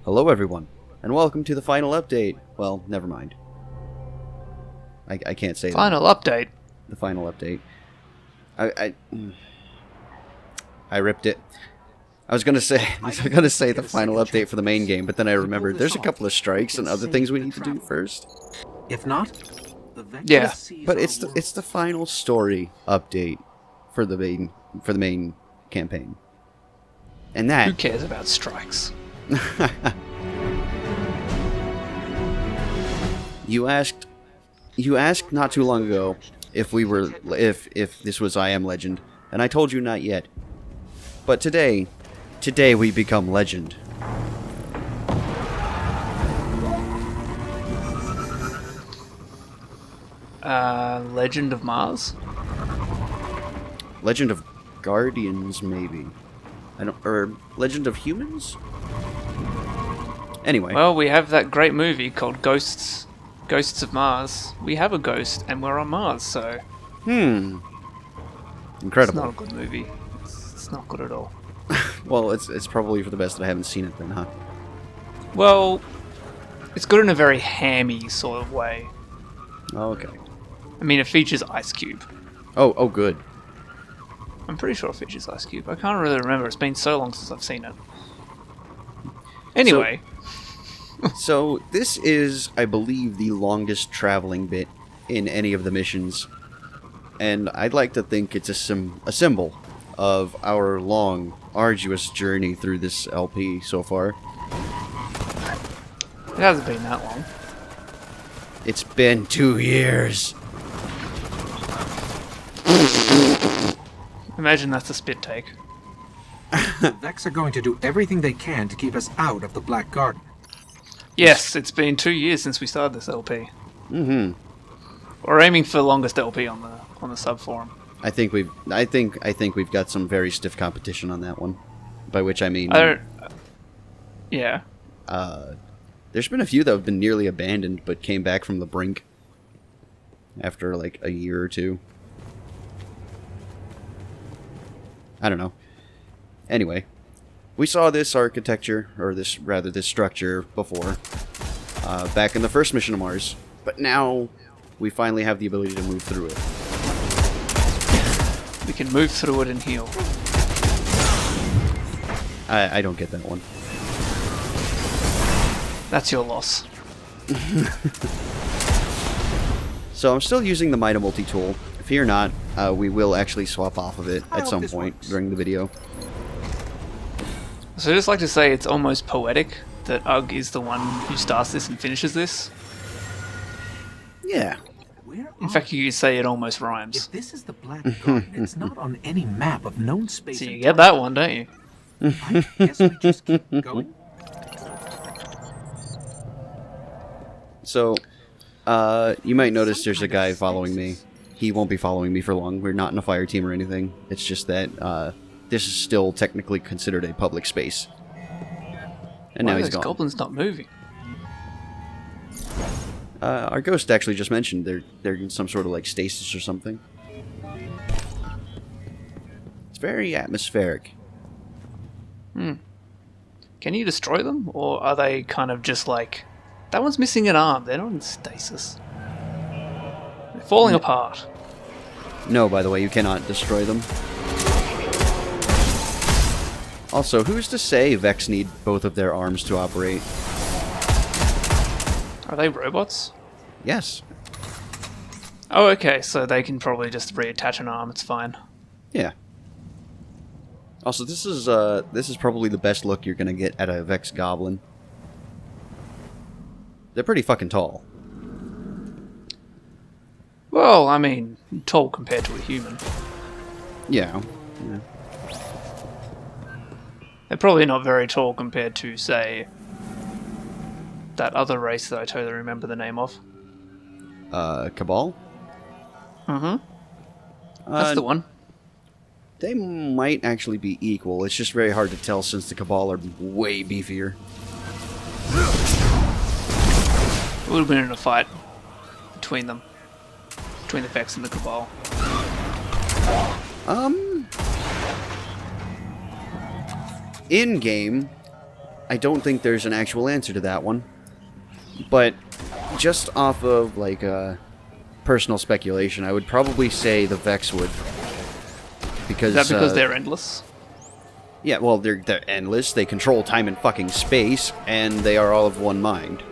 Hello everyone, and welcome to the final update. Well, never mind. I can't say Final update. The final update. I ripped it. I was gonna say the final update for the main game, but then I remembered there's a couple of strikes and other things we need to do first. If not, Yeah, but it's the final story update for the main campaign. And that who cares about strikes? You asked not too long ago if this was I Am Legend, and I told you not yet. But today we become legend. Legend of Mars? Legend of Guardians, maybe. Or Legend of Humans? Anyway. Well, we have that great movie called Ghosts of Mars. We have a ghost, and we're on Mars, so... Incredible. It's not a good movie. It's not good at all. Well, it's probably for the best that I haven't seen it then, huh? Well, it's good in a very hammy sort of way. Oh, okay. I mean, it features Ice Cube. Oh, good. I'm pretty sure it features Ice Cube. I can't really remember. It's been so long since I've seen it. Anyway... So, this is, I believe, the longest traveling bit in any of the missions. And I'd like to think it's a symbol of our long, arduous journey through this LP so far. It hasn't been that long. It's been 2 years. Imagine that's a spit take. the Vex are going to do everything they can to keep us out of the Black Garden. Yes, it's been 2 years since we started this LP. Mm-hmm. We're aiming for the longest LP on the sub forum. I think we've got some very stiff competition on that one. By which I mean, yeah. There's been a few that have been nearly abandoned, but came back from the brink after like a year or two. I don't know. Anyway, we saw this architecture, or this structure before, back in the first mission to Mars, but now we finally have the ability to move through it. We can move through it and heal. I don't get that one. That's your loss. So I'm still using the Mida multi-tool. Fear not, we will actually swap off of it at some point during the video. So I'd just like to say it's almost poetic that Ugg is the one who starts this and finishes this. Yeah. In fact, you could say it almost rhymes. If this is the Black Garden, it's not on any map of known space. So you get that one, don't you? I guess we just keep going. So, you might notice there's a guy following me. He won't be following me for long. We're not in a fire team or anything. It's just that, this is still technically considered a public space. And now he's gone. Goblins not moving. Our ghost actually just mentioned they're in some sort of like stasis or something. It's very atmospheric. Can you destroy them? Or are they kind of just like... That one's missing an arm. They're not in stasis. They're falling apart. No, by the way, you cannot destroy them. Also, who's to say Vex need both of their arms to operate? Are they robots? Yes. Oh, okay, so they can probably just reattach an arm, it's fine. Yeah. Also, this is probably the best look you're gonna get at a Vex Goblin. They're pretty fucking tall. Well, I mean, tall compared to a human. Yeah. They're probably not very tall compared to, say, that other race that I totally remember the name of. Cabal? Mm-hmm. That's the one. They might actually be equal. It's just very hard to tell since the Cabal are way beefier. It would have been in a fight between them. Between the Vex and the Cabal. In-game, I don't think there's an actual answer to that one. But just off of, like, personal speculation, I would probably say the Vex would. Because, Is that because they're endless? yeah, well, they're endless, they control time and fucking space, and they are all of one mind.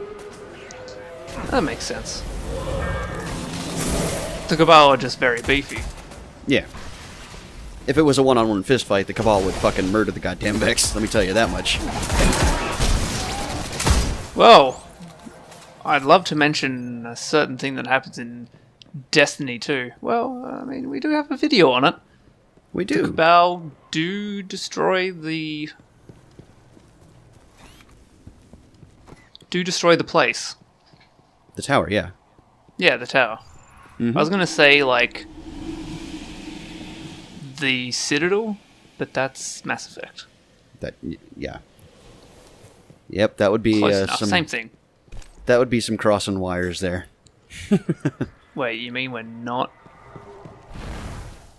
That makes sense. The Cabal are just very beefy. Yeah. If it was a one-on-one fist fight, the Cabal would fucking murder the goddamn Vex, let me tell you that much. Well, I'd love to mention a certain thing that happens in Destiny 2. Well, I mean, we do have a video on it. We The do. Cabal do destroy the... place. The tower, yeah. Yeah, the tower. Mhm. I was gonna say, like, the Citadel, but that's Mass Effect. Yeah. Yep, that would be Close enough. some... Same thing. That would be some crossing wires there. Wait, you mean we're not...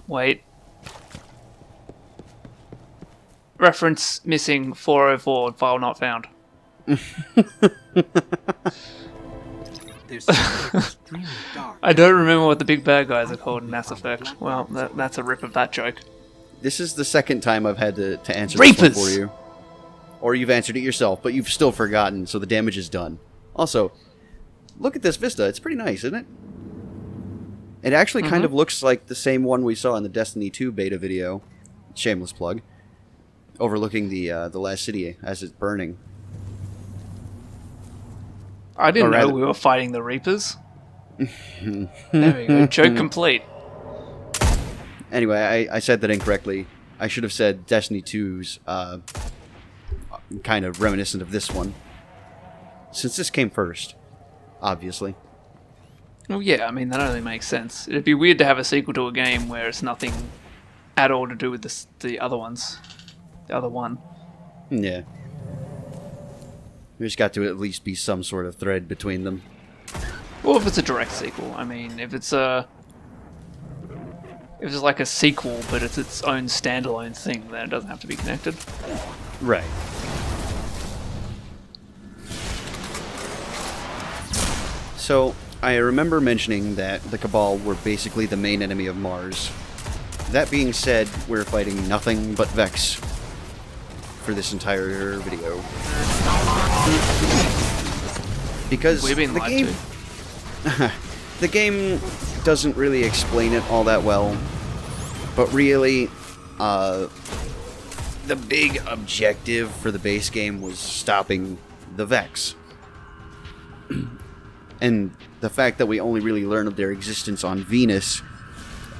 Wait. Reference missing 404, file not found. There's something extremely dark. I don't remember what the big bad guys are called in Mass Effect. Well, that's a rip of that joke. This is the second time I've had to answer Reapers! this one for you. Or you've answered it yourself, but you've still forgotten, so the damage is done. Also, look at this vista. It's pretty nice, isn't it? It actually kind of looks like the same one we saw in the Destiny 2 beta video. Shameless plug. Overlooking the last city as it's burning. I didn't Or know rather- we were fighting the Reapers. There we go. Joke complete. Anyway, I said that incorrectly. I should have said Destiny 2's kind of reminiscent of this one. Since this came first, obviously. Well, yeah, I mean, that only makes sense. It'd be weird to have a sequel to a game where it's nothing at all to do with the other ones. The other one. Yeah. There's got to at least be some sort of thread between them. Or if it's a direct sequel. I mean, if it's like a sequel, but it's its own standalone thing, then it doesn't have to be connected. Right. So, I remember mentioning that the Cabal were basically the main enemy of Mars. That being said, we're fighting nothing but Vex for this entire video. Because We've been the lied game... to. The game doesn't really explain it all that well, but really, the big objective for the base game was stopping the Vex. And the fact that we only really learn of their existence on Venus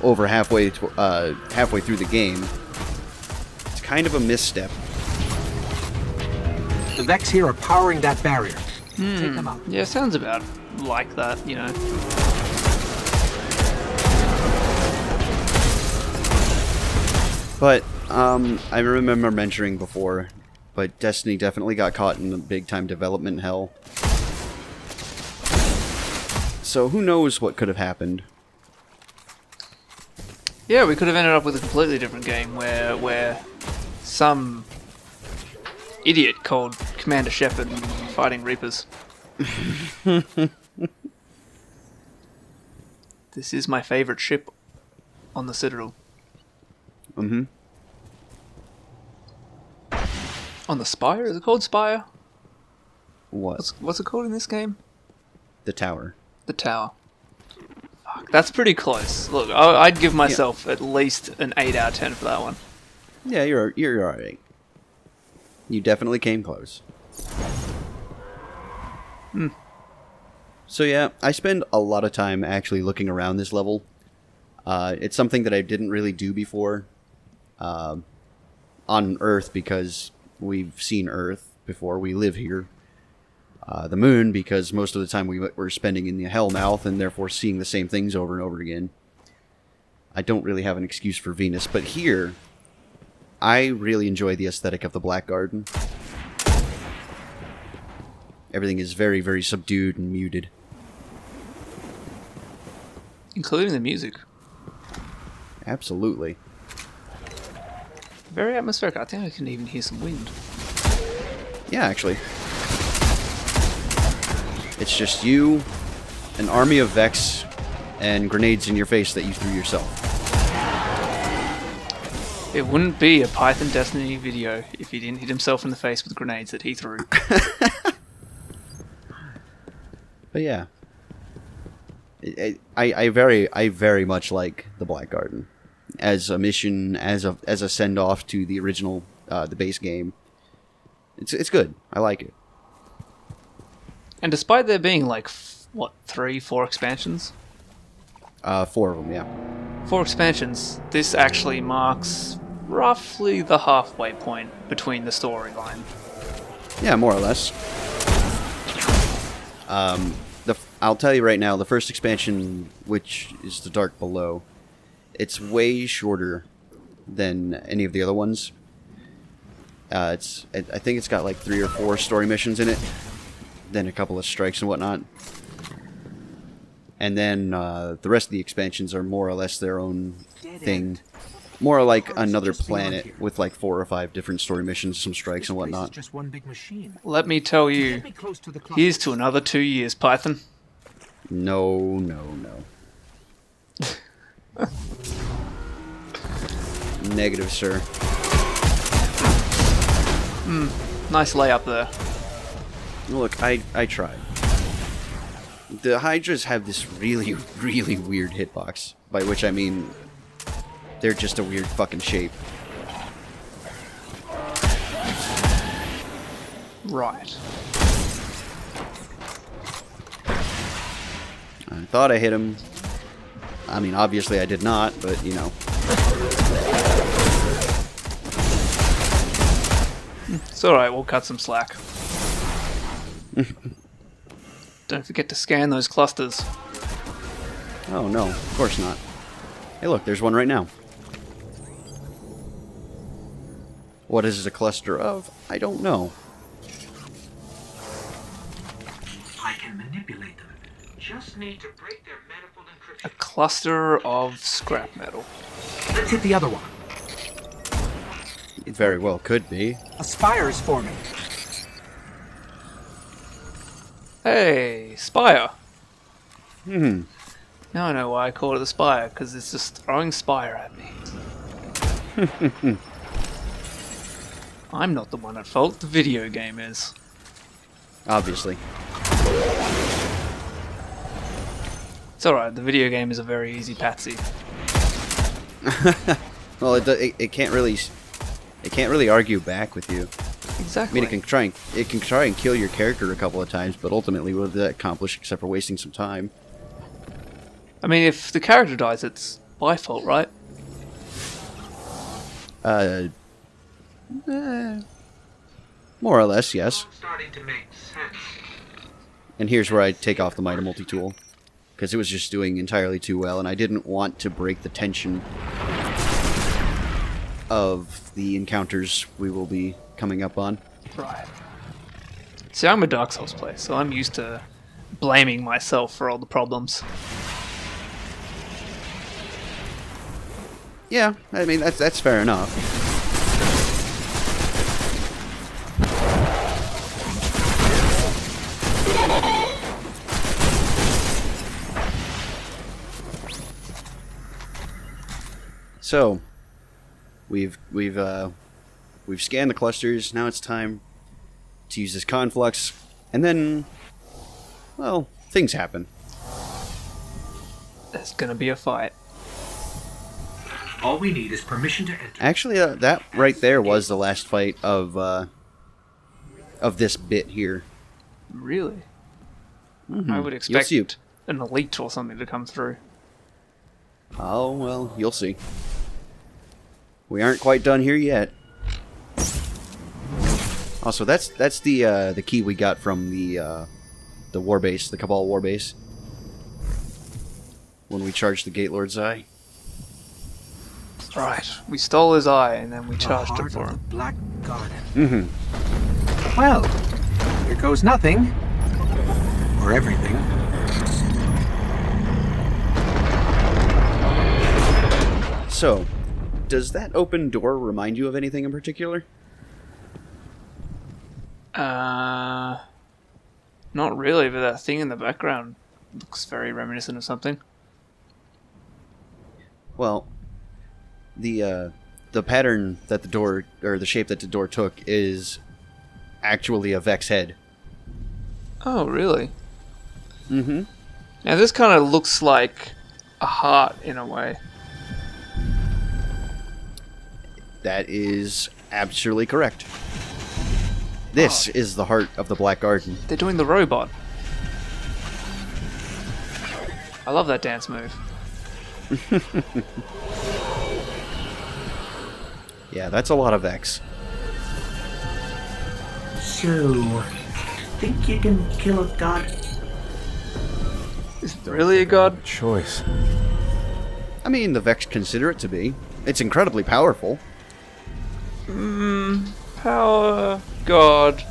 over halfway through the game, it's kind of a misstep. The Vex here are powering that barrier. Take them out. Yeah, sounds about like that, you know. But, I remember mentioning before, but Destiny definitely got caught in the big-time development hell. So who knows what could have happened. Yeah, we could have ended up with a completely different game where some idiot called Commander Shepard fighting Reapers. This is my favorite ship on the Citadel. Mm-hmm. On the Spire? Is it called Spire? What? What's it called in this game? The tower. The Tower. Fuck, that's pretty close. Look, I'd give myself at least an 8 out of 10 for that one. Yeah, you're alright. You definitely came close. So yeah, I spend a lot of time actually looking around this level. It's something that I didn't really do before on Earth because we've seen Earth before. We live here. The moon because most of the time we're spending in the Hellmouth and therefore seeing the same things over and over again. I don't really have an excuse for Venus, but here, I really enjoy the aesthetic of the Black Garden. Everything is very, very subdued and muted. Including the music. Absolutely. Very atmospheric. I think I can even hear some wind. Yeah, actually. It's just you, an army of Vex, and grenades in your face that you threw yourself. It wouldn't be a Python Destiny video if he didn't hit himself in the face with grenades that he threw. But yeah. I very much like the Black Garden as a mission, as a send off to the original the base game. It's good. I like it. And despite there being like 3, 4 expansions, 4 of them, yeah. 4 expansions, this actually marks roughly the halfway point between the storyline. Yeah, more or less. I'll tell you right now, the first expansion, which is The Dark Below, it's way shorter than any of the other ones. I think it's got like 3 or 4 story missions in it, then a couple of strikes and whatnot. And then the rest of the expansions are more or less their own thing. More like another planet with like 4 or 5 different story missions, some strikes and whatnot. Just one big machine. Let me tell you, here's to another 2 years, Python. No. Negative, sir. Nice layup there. Look, I tried. The Hydras have this really, really weird hitbox, by which I mean they're just a weird fucking shape. Right. I thought I hit him. I mean, obviously I did not, but, you know. It's alright, we'll cut some slack. Don't forget to scan those clusters. Oh, no, of course not. Hey, look, there's one right now. What is it a cluster of? I don't know. I can manipulate them. Just need to break their manifold A encryption. cluster of scrap metal. Let's hit the other one. It very well could be. A spire is forming. Hey, Spire. Hmm. Now I know why I call it the Spire, because it's just throwing Spire at me. I'm not the one at fault, the video game is. Obviously. It's alright, the video game is a very easy patsy. Well, it can't really argue back with you. I Exactly. mean, it can try and kill your character a couple of times, but ultimately, what did that accomplish except for wasting some time? I mean, if the character dies, it's my fault, right? More or less, yes. Starting to make sense. And here's where I take off the Mighty Multi-Tool, because it was just doing entirely too well, and I didn't want to break the tension of the encounters we will be coming up on. Right. See, I'm a Dark Souls player, so I'm used to blaming myself for all the problems. Yeah, I mean, that's fair enough. So, we've scanned the clusters. Now it's time to use this conflux, and then, well, things happen. There's gonna be a fight. All we need is permission to enter. Actually, that right there was the last fight of this bit here. Really? Mm-hmm. I would You'll see. expect an elite or something to come through. Oh well, you'll see. We aren't quite done here yet. Also, that's the key we got from the warbase, the Cabal warbase, when we charged the Gate Lord's Eye. Right. We stole his eye and then we charged The it for heart of him. the Black Garden. Mm-hmm. Well, here goes nothing. Or everything. So, does that open door remind you of anything in particular? Not really, but that thing in the background looks very reminiscent of something. Well, the pattern that the door, or the shape that the door took, is actually a Vex head. Oh, really? Mm-hmm. Now this kind of looks like a heart in a way. That is absolutely correct. This is the heart of the Black Garden. They're doing the robot. I love that dance move. Yeah, that's a lot of Vex. So, think you can kill a god? Is it really a god? Choice. I mean, the Vex consider it to be. It's incredibly powerful. Power, god.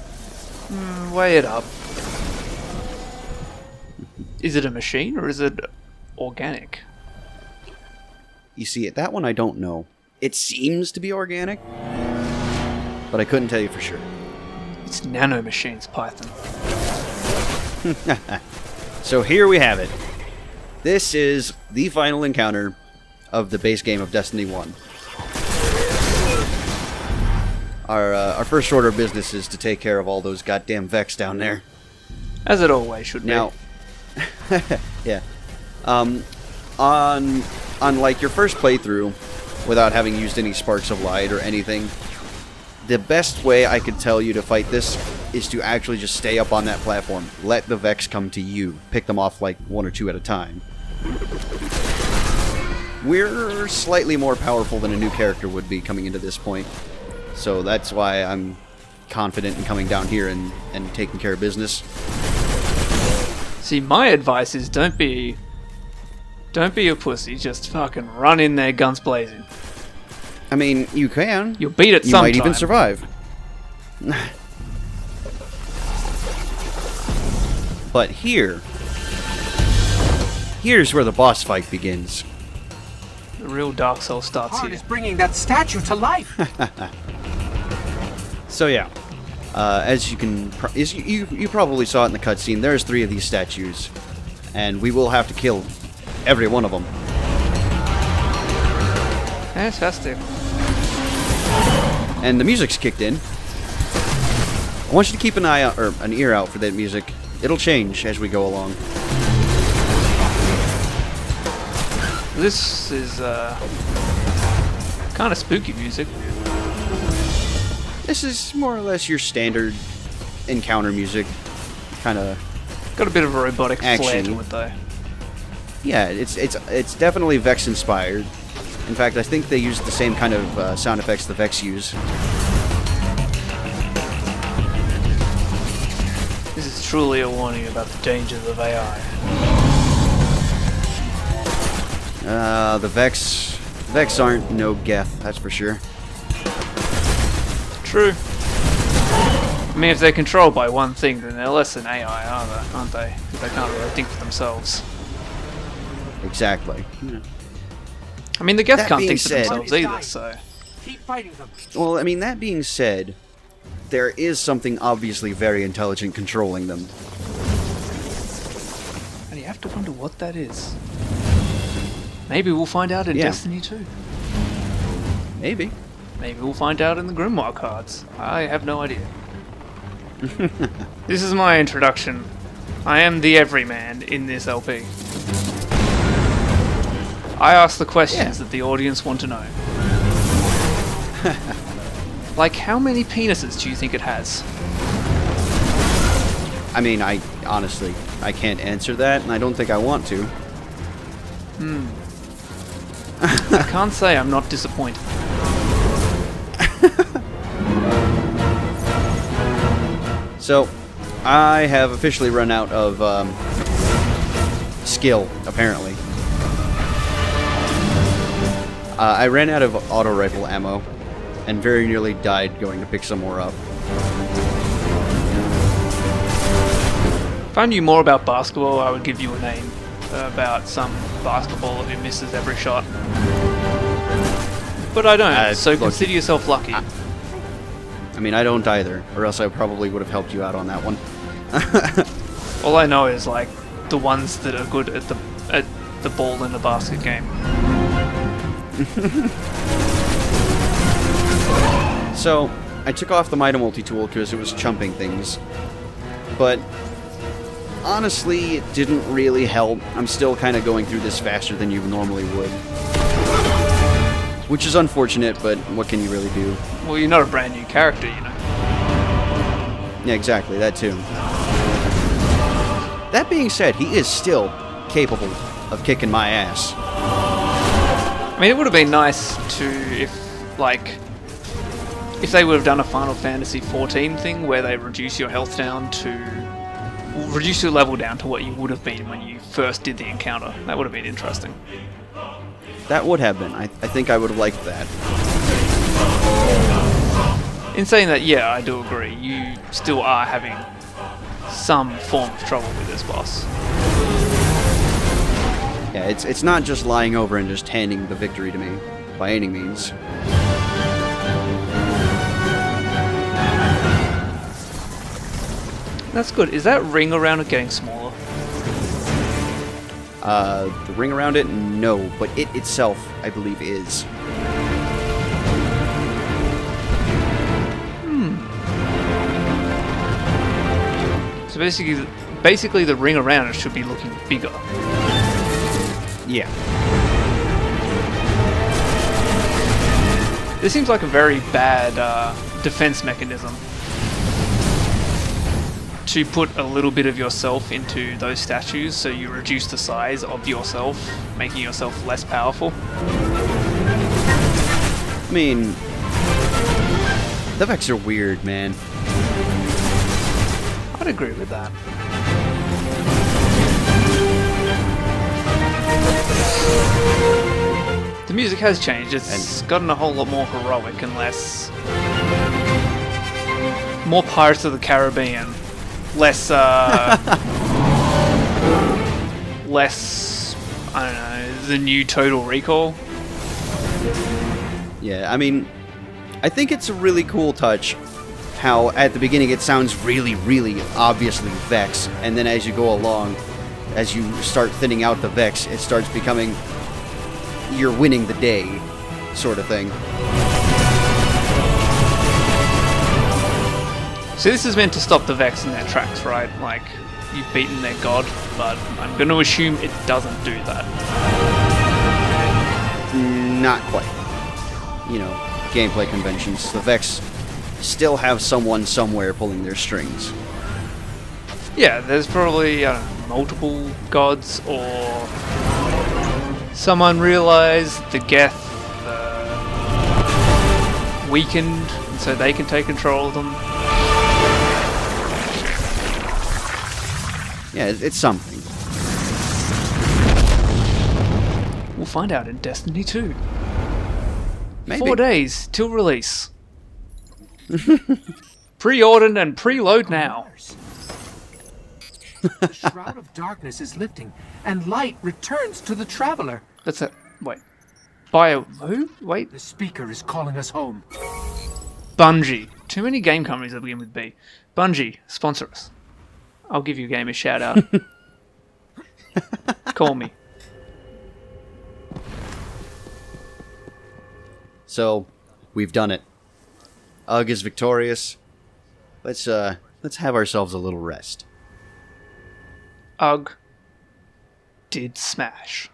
Weigh it up. Is it a machine or is it organic? You see, that one I don't know. It seems to be organic, but I couldn't tell you for sure. It's nanomachines, Python. So here we have it. This is the final encounter of the base game of Destiny 1. Our first order of business is to take care of all those goddamn Vex down there. As it always should Now, be. yeah. On like your first playthrough, without having used any sparks of light or anything, the best way I could tell you to fight this is to actually just stay up on that platform. Let the Vex come to you. Pick them off like one or two at a time. We're slightly more powerful than a new character would be coming into this point. So that's why I'm confident in coming down here and taking care of business. See, my advice is don't be a pussy. Just fucking run in there, guns blazing. I mean, you can. You'll beat it You sometime. might even survive. But here's where the boss fight begins. The real Dark Souls starts Hard here. is bringing that statue to life. So yeah, as you can, you probably saw it in the cutscene. There's 3 of these statues, and we will have to kill every one of them. Fantastic. And the music's kicked in. I want you to keep an eye out, or an ear out for that music. It'll change as we go along. This is kind of spooky music. This is more or less your standard encounter music, kind of. Got a bit of a robotic flair Action. to it though. Yeah, it's definitely Vex inspired. In fact, I think they use the same kind of sound effects the Vex use. This is truly a warning about the dangers of AI. The Vex aren't no Geth, that's for sure. True. I mean, if they're controlled by one thing, then they're less than AI, aren't they? They can't really think for themselves. Exactly. I mean, the Geth That can't being think for said- themselves either, so... Keep fighting them. Well, I mean, that being said, there is something obviously very intelligent controlling them. And you have to wonder what that is. Maybe we'll find out in Yeah. Destiny 2. Maybe. Maybe we'll find out in the Grimoire cards. I have no idea. This is my introduction. I am the everyman in this LP. I ask the questions that the audience want to know. Like, how many penises do you think it has? I mean, I honestly, I can't answer that, and I don't think I want to. I can't say I'm not disappointed. So, I have officially run out of skill, apparently. I ran out of auto rifle ammo, and very nearly died going to pick some more up. If I knew more about basketball, I would give you a name about some basketballer who misses every shot. But I don't, so look, consider yourself lucky. I mean, I don't either, or else I probably would have helped you out on that one. All I know is like the ones that are good at the ball in the basket game. So, I took off the Mida multi-tool because it was chumping things, but honestly, it didn't really help. I'm still kind of going through this faster than you normally would. Which is unfortunate, but what can you really do? Well, you're not a brand new character, you know. Yeah, exactly, that too. That being said, he is still capable of kicking my ass. I mean, it would have been nice to, if they would have done a Final Fantasy XIV thing where they reduce your health down to... reduce your level down to what you would have been when you first did the encounter. That would have been interesting. That would have been. I think I would have liked that. In saying that, yeah, I do agree. You still are having some form of trouble with this boss. Yeah, it's not just lying over and just handing the victory to me, by any means. That's good. Is that ring around it getting smaller? The ring around it? No, but it itself, I believe, is. So basically the ring around it should be looking bigger. Yeah. This seems like a very bad defense mechanism. To put a little bit of yourself into those statues so you reduce the size of yourself, making yourself less powerful. I mean, the Vex are weird, man. I'd agree with that. The music has changed. It's gotten a whole lot more heroic and less... more Pirates of the Caribbean. Less, less, I don't know, the new Total Recall. Yeah, I mean, I think it's a really cool touch how at the beginning it sounds really, really obviously Vex, and then as you go along, as you start thinning out the Vex, it starts becoming you're winning the day sort of thing. So this is meant to stop the Vex in their tracks, right? Like, you've beaten their god, but I'm going to assume it doesn't do that. Not quite. You know, gameplay conventions. The Vex still have someone somewhere pulling their strings. Yeah, there's probably, I don't know, multiple gods, or someone realized the Geth weakened, and so they can take control of them. Yeah, it's something. We'll find out in Destiny 2. Maybe. 4 days till release. Pre-ordered and preload now. The shroud of darkness is lifting, and light returns to the traveler. That's it. Wait. Who? Wait. The speaker is calling us home. Bungie. Too many game companies that begin with B. Bungie, sponsor us. I'll give you a game a shout out. Call me. So, we've done it. Ugg is victorious. Let's have ourselves a little rest. Ugg did smash.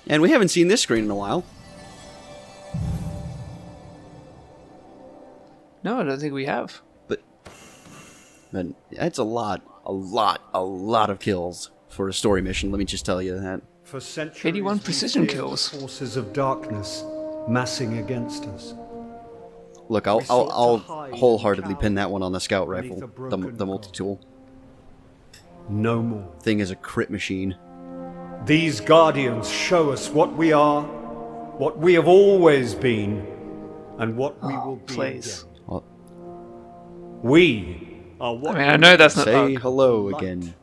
And we haven't seen this screen in a while. No, I don't think we have. But that's a lot of kills for a story mission, let me just tell you that. For centuries, 81 precision we feared kills. the forces of darkness massing against us. Look, I'll wholeheartedly pin that one on the scout rifle, the multi-tool. No more. Thing is a crit machine. These guardians show us what we are, what we have always been, and what we will be Please. again. Well, We are what I mean, I know that's not say Ugg. hello again.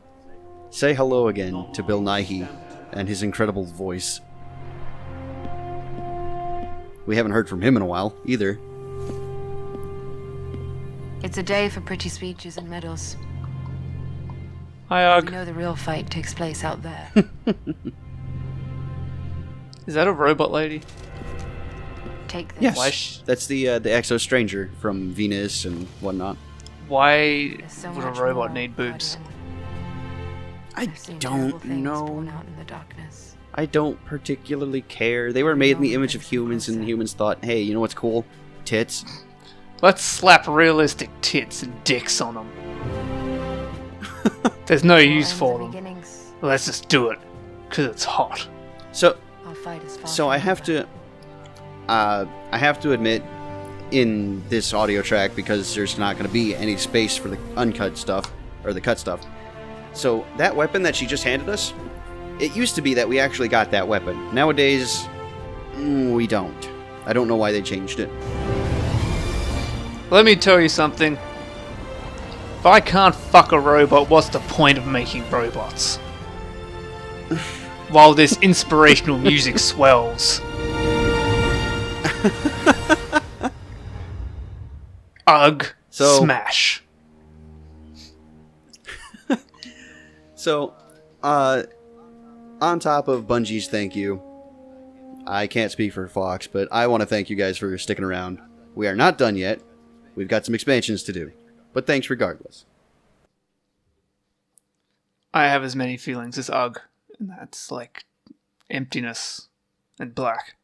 Say hello again to Bill Nighy. and his incredible voice. We haven't heard from him in a while, either. It's a day for pretty speeches and medals. Hi, You Ugg. know the real fight takes place out there. Is that a robot lady? Take this. Yes, Why that's the Exo Stranger from Venus and whatnot. Why There's so would a much robot more, need boobs? Guardian. I I've seen terrible don't things know. born out in the darkness. I don't particularly care. They were made in the image of humans, and humans thought, hey, you know what's cool? Tits. Let's slap realistic tits and dicks on them. There's no use for them. Beginnings. Let's just do it, because it's hot. So, Our fight is far so from I have over. to admit, in this audio track, because there's not going to be any space for the uncut stuff, or the cut stuff. So, that weapon that she just handed us, it used to be that we actually got that weapon. Nowadays, we don't. I don't know why they changed it. Let me tell you something. If I can't fuck a robot, what's the point of making robots? While this inspirational music swells. Ugh. So- Smash. So, on top of Bungie's thank you, I can't speak for Fox, but I want to thank you guys for sticking around. We are not done yet. We've got some expansions to do. But thanks regardless. I have as many feelings as Ugg, and that's like emptiness and black.